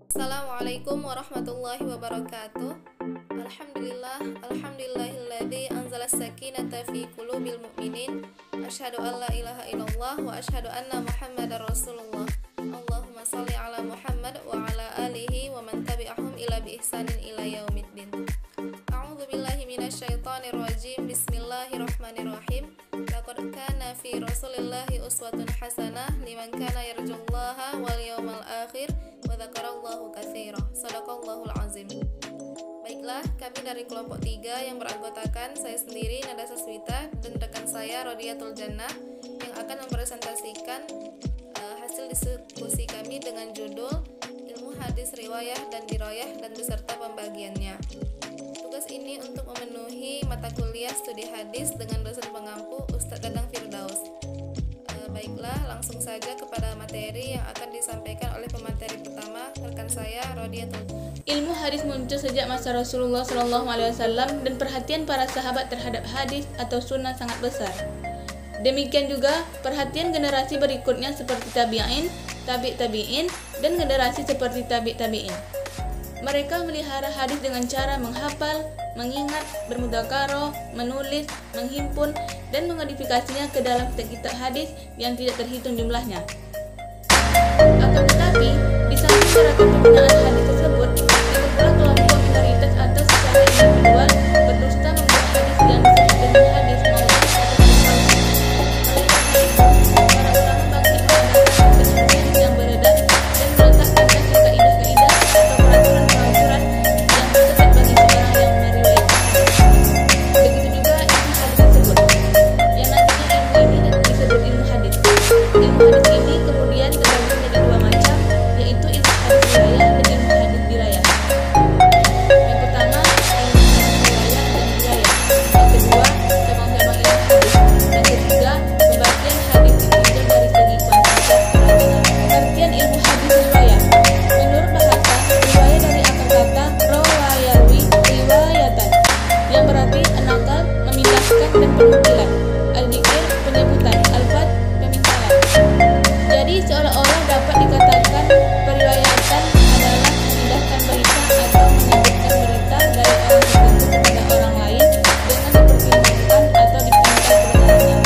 Assalamualaikum warahmatullahi wabarakatuh. Alhamdulillahilladzi anzalas sakinata fi qulubil mu'minin. Asyhadu an la ilaha illallah wa asyhadu anna Muhammadar Rasulullah. Allahumma shalli ala Muhammad wa ala alihi wa man tabi'ahum ila bi ihsanin ila yaumiddin. A'udzu billahi minasyaitonir rajim. Bismillahirrahmanirrahim. Laqad kana fi Rasulillahi uswatun hasanah liman kana yarjullaha wal yawmal akhir wa dzakarallahu katsira. Shadaqallahul azim. Baiklah, kami dari kelompok 3 yang beranggotakan saya sendiri Nada Saswita dan rekan saya Rodiatul Jannah yang akan mempresentasikan hasil diskusi kami dengan judul Ilmu Hadis Riwayah dan Diroyah dan beserta pembagiannya. Tugas ini untuk memenuhi mata kuliah studi hadis dengan dosen pengampu Ustadz Dadang Firdaus. Baiklah, langsung saja kepada materi yang akan disampaikan oleh pemateri pertama, rekan saya Rodiatul. Ilmu hadis muncul sejak masa Rasulullah SAW dan perhatian para sahabat terhadap hadis atau sunnah sangat besar. Demikian juga perhatian generasi berikutnya seperti tabi'in, tabi'in, dan generasi seperti tabi'in. Mereka melihara hadis dengan cara menghafal, mengingat, bermudzakarah, menulis, menghimpun, dan mengodifikasinya ke dalam kitab hadis yang tidak terhitung jumlahnya. Akan tetapi, di samping gerakan pembinaan hadis tersebut, ada pula kelompok minoritas atau secara individual berdusta membuat hadis yang disebut dengan hadis maudhu atau hadis palsu. Para ulama bangkit mengadakan hadis yang beredar dan meletakkan kaidah-kaidah atau peraturan-peraturan yang tepat bagi seorang yang meriwayatkan. Begitu juga ilmu hadis tersebut, yang nantinya ilmu ini disebut ilmu hadis. Ilmu hadis ini kemudian terbagi menjadi 2 macam, yaitu ilmu hadis riwayah dan ilmu hadis dirayah. Yang pertama, ilmu hadis riwayah dan dirayah. Yang kedua, cabang-cabang ilmu hadis. Yang ketiga, pembagian hadis ditinjau dari segi kuantitas perawian. Pengertian ilmu hadis riwayah. Menurut bahasa, riwayah dari akar kata rawa yarwi riwayatan, yang berarti an-naqal, memindahkan dan penukilan. Al-dzikr, penyebutan. Al-fat, pemintalan. Jadi seolah-olah dapat dikatakan periwayatan adalah memindahkan berita atau menyebutkan berita dari orang tertentu kepada orang lain dengan dipertimbangkan atau dipintar kebenarannya.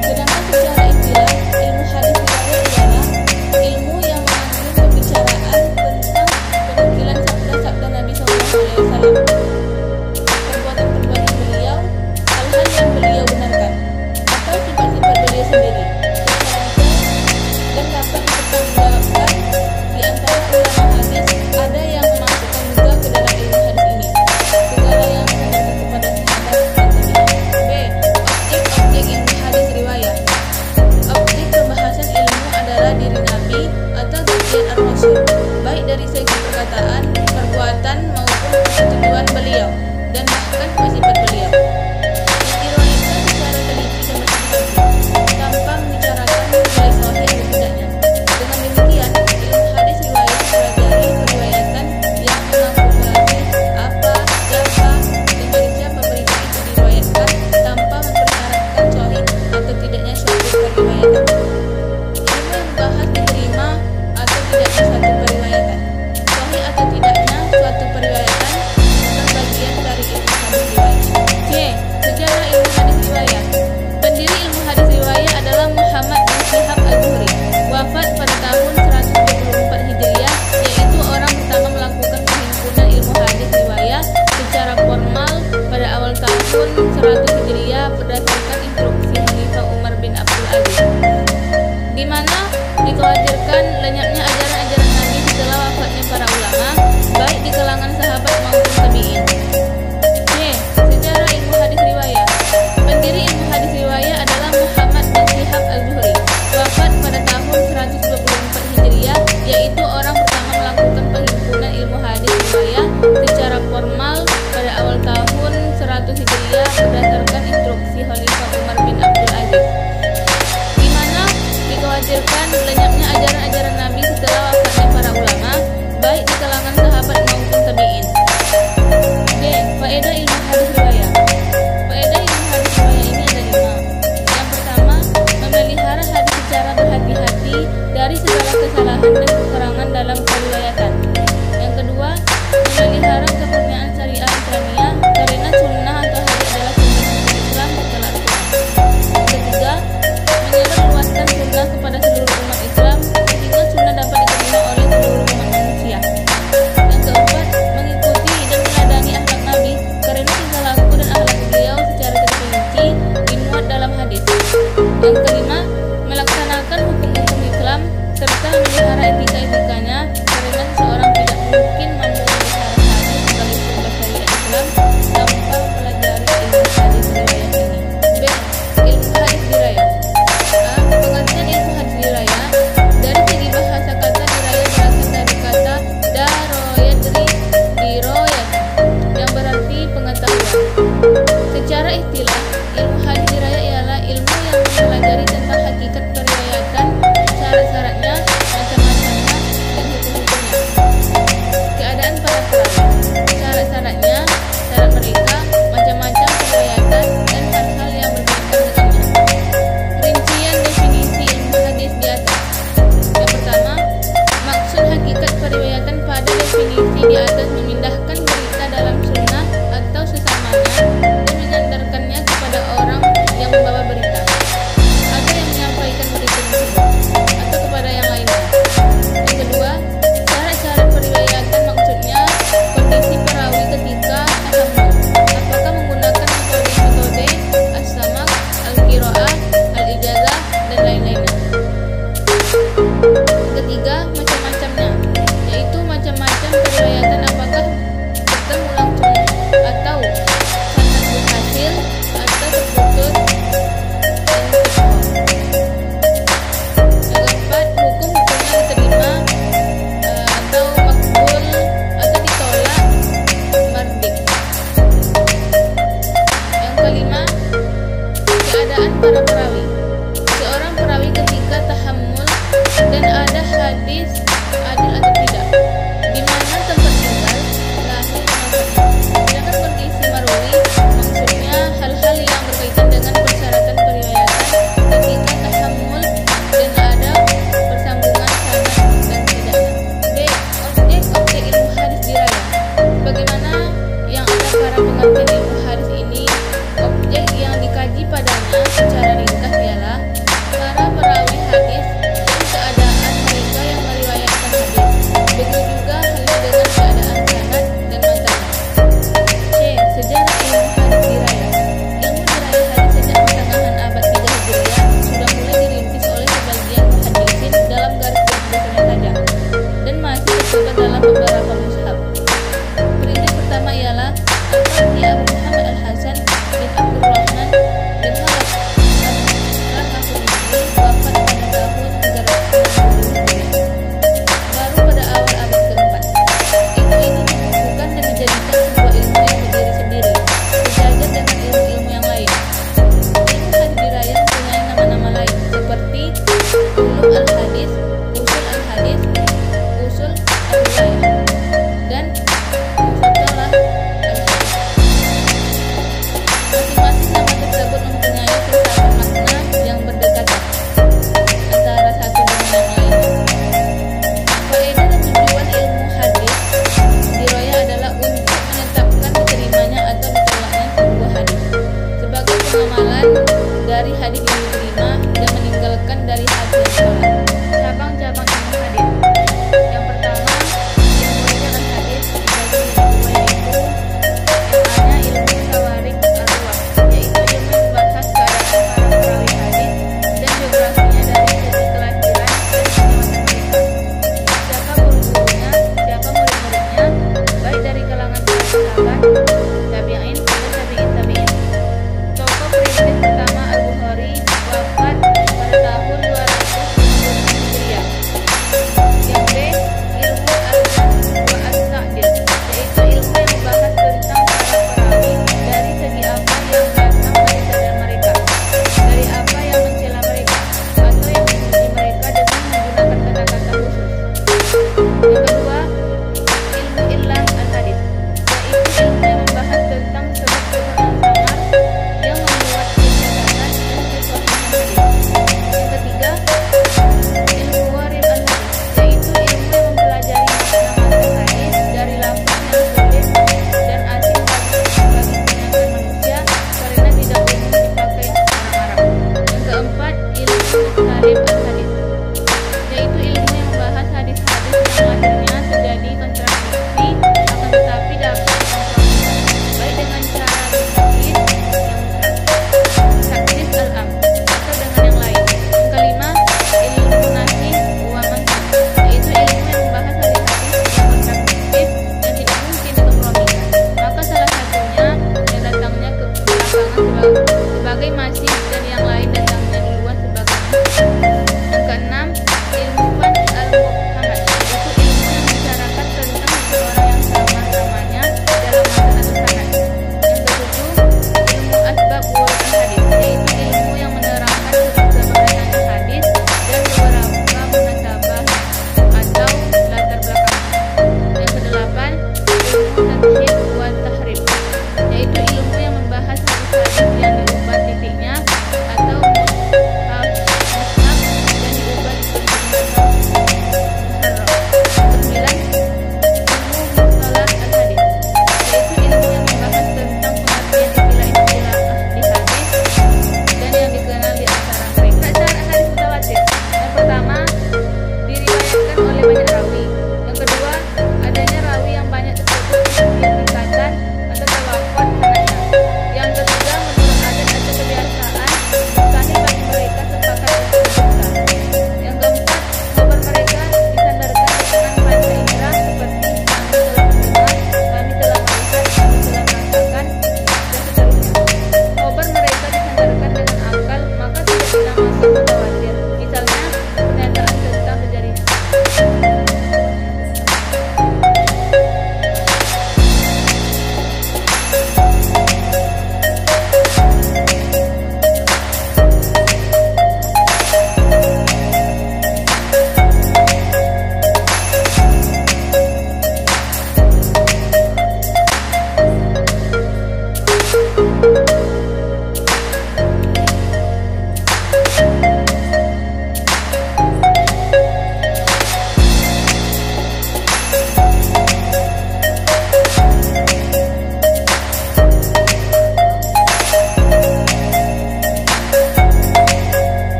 Sedangkan secara istilah, ilmu hadis riwayah adalah ilmu yang mengandung pembicaraan tentang penukilan sabda-sabda Nabi SAW, perbuatan-perbuatan beliau, hal-hal yang beliau benarkan, atau sifat-sifat beliau sendiri. Dan dapat dipertanggungjawabkan di antara ulama hadis, ada yang memasukkan juga ke dalam ilmu hadis ini segala yang menunjukkan kepada sahabat dan tabi'in. B. Objek ilmu hadis riwayah. Objek pembahasan ilmu adalah diri Nabi atau bagian ar-Rasul, baik dari segi perkataan, perbuatan maupun ketujuan beliau.